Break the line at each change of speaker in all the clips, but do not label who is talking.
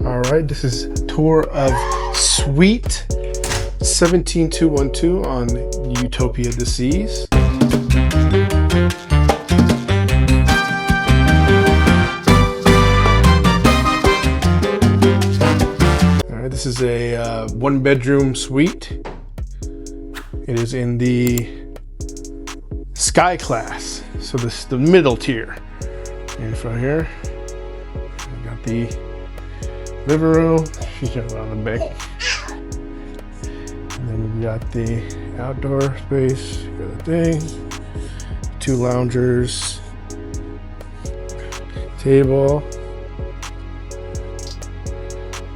All right, this is tour of Suite 17212 on Utopia the Seas. All right, this is a one-bedroom suite. It is in the Sky class, so this is the middle tier. And from here, we got the living room. She's jumping on the bed. And then we got the outdoor space. We got the thing. 2 loungers. Table.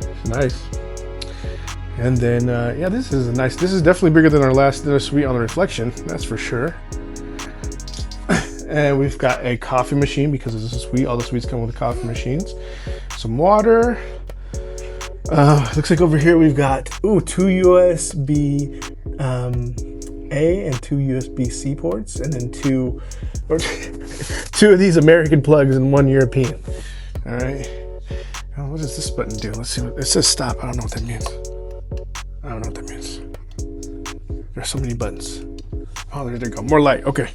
It's nice. And then, yeah, this is nice. This is definitely bigger than our last dinner suite on the Reflection. That's for sure. And we've got a coffee machine because this is a suite. All the suites come with coffee machines. Some water. Looks like over here we've got 2 USB A and 2 USB C ports, and then two of these American plugs and 1 European. All right. Oh, what does this button do? Let's see. It says stop. I don't know what that means. I don't know what that means. There's so many buttons. Oh, there they go. More light. Okay.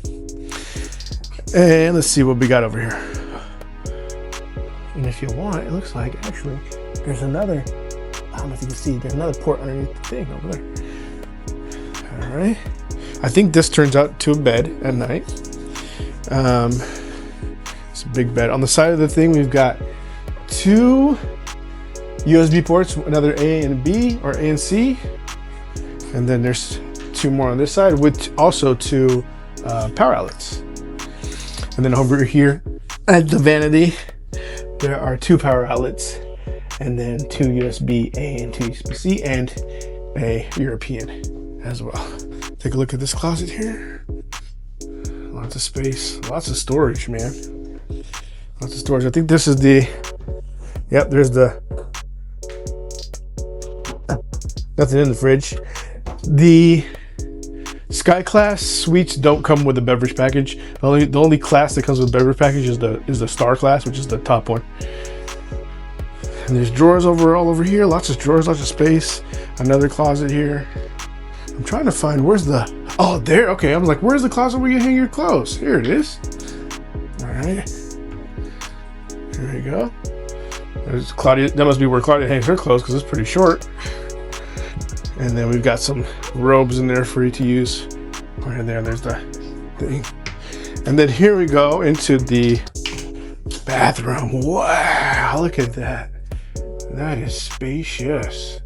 And let's see what we got over here. And if you want, it looks like actually there's another, I don't know if you can see, there's another port underneath the thing over there. All right. I think this turns out to a bed at night. It's a big bed. On the side of the thing, we've got 2 USB ports, another A and B, or A and C. And then there's 2 more on this side with also 2 power outlets. And then over here at the vanity, there are 2 power outlets, and then 2 USB A and 2 USB C, and a European as well. Take a look at this closet here. Lots of space, lots of storage, man. Lots of storage. I think this is the, yep, there's the, nothing in the fridge. The Sky class suites don't come with a beverage package. The only class that comes with a beverage package is the Star class, which is the top one. And there's drawers all over here. Lots of drawers, lots of space. Another closet here. I'm trying to find where's the, oh there. Okay, I was like, where's the closet where you hang your clothes? Here it is. All right. Here we go. There's Claudia. That must be where Claudia hangs her clothes because it's pretty short. And then we've got some robes in there for you to use. Right in there, there's the thing. And then here we go into the bathroom. Wow, look at that. That is spacious.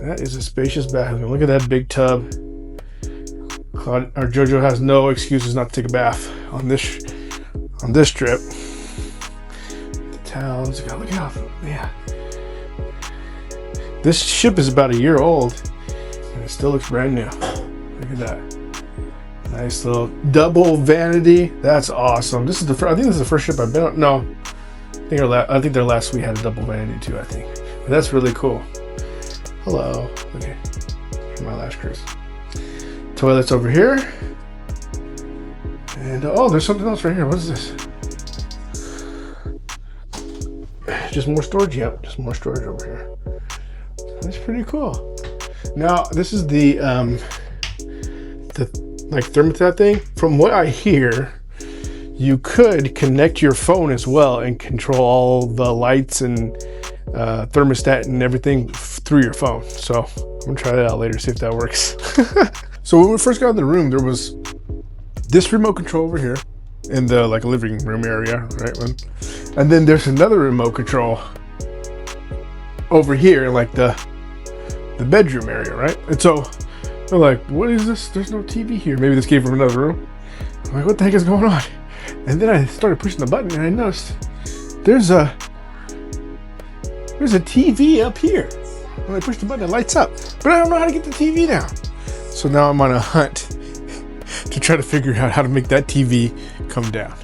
That is a spacious bathroom. Look at that big tub. Our JoJo has no excuses not to take a bath on this trip. The towels, look how, yeah. This ship is about a year old, and it still looks brand new. Look at that. Nice little double vanity. That's awesome. This is the first, I think this is the first ship I've been on. No, I think their last suite had a double vanity too, I think. But that's really cool. Hello. Okay. Here's my last cruise. Toilets over here. And oh, there's something else right here. What is this? Just more storage. Yep, just more storage over here. That's pretty cool. Now this is the like thermostat thing. From what I hear, you could connect your phone as well and control all the lights and thermostat and everything through your phone. So I'm gonna try that out later, see if that works. So when we first got in the room, there was this remote control over here in the like living room area, right? And then there's another remote control over here, like the bedroom area, right? And so they're like, what is this? There's no TV here. Maybe this came from another room. I'm like, what the heck is going on? And then I started pushing the button and I noticed there's a TV up here. When I push the button, it lights up. But I don't know how to get the TV down. So now I'm on a hunt to try to figure out how to make that TV come down.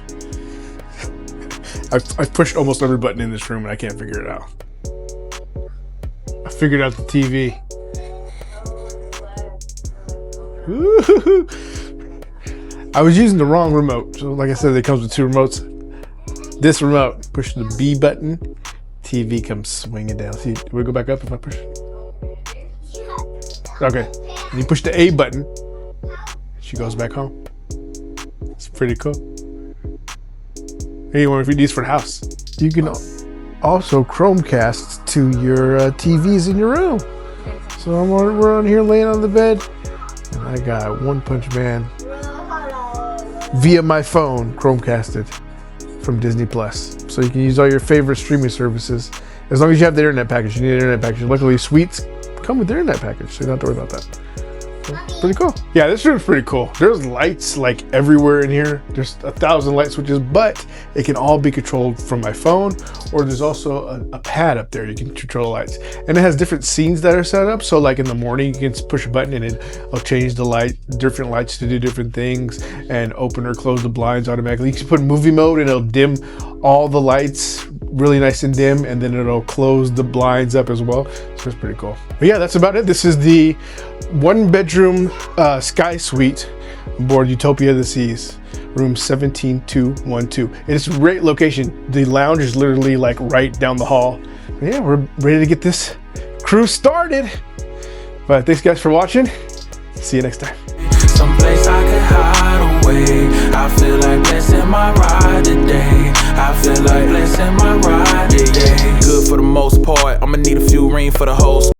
I've pushed almost every button in this room and I can't figure it out. I figured out the TV. Woo-hoo-hoo. I was using the wrong remote. So like I said, it comes with 2 remotes. This remote, push the B button, TV comes swinging down. See, do we go back up if I push? Okay, and you push the A button, she goes back home. It's pretty cool. Hey, you want to read these for the house? You can also Chromecast to your TVs in your room. So we're on here laying on the bed, and I got One Punch Man via my phone Chromecasted from Disney Plus. So you can use all your favorite streaming services as long as you have the internet package. You need an internet package. Luckily, suites come with their internet package, so you don't have to worry about that. So, pretty cool. Yeah, this room's pretty cool. There's lights like everywhere in here. There's 1,000 light switches, but it can all be controlled from my phone, or there's also a pad up there you can control the lights. And it has different scenes that are set up. So like in the morning, you can push a button and it'll change the different lights to do different things, and open or close the blinds automatically. You can put movie mode and it'll dim all the lights really nice and dim, and then it'll close the blinds up as well. So it's pretty cool. But yeah, that's about it. This is the 1-bedroom sky suite aboard Utopia of the Seas, room 17212. It's a great location. The lounge is literally like right down the hall. But yeah, we're ready to get this cruise started. But thanks guys for watching. See you next time.
Someplace I can hide away.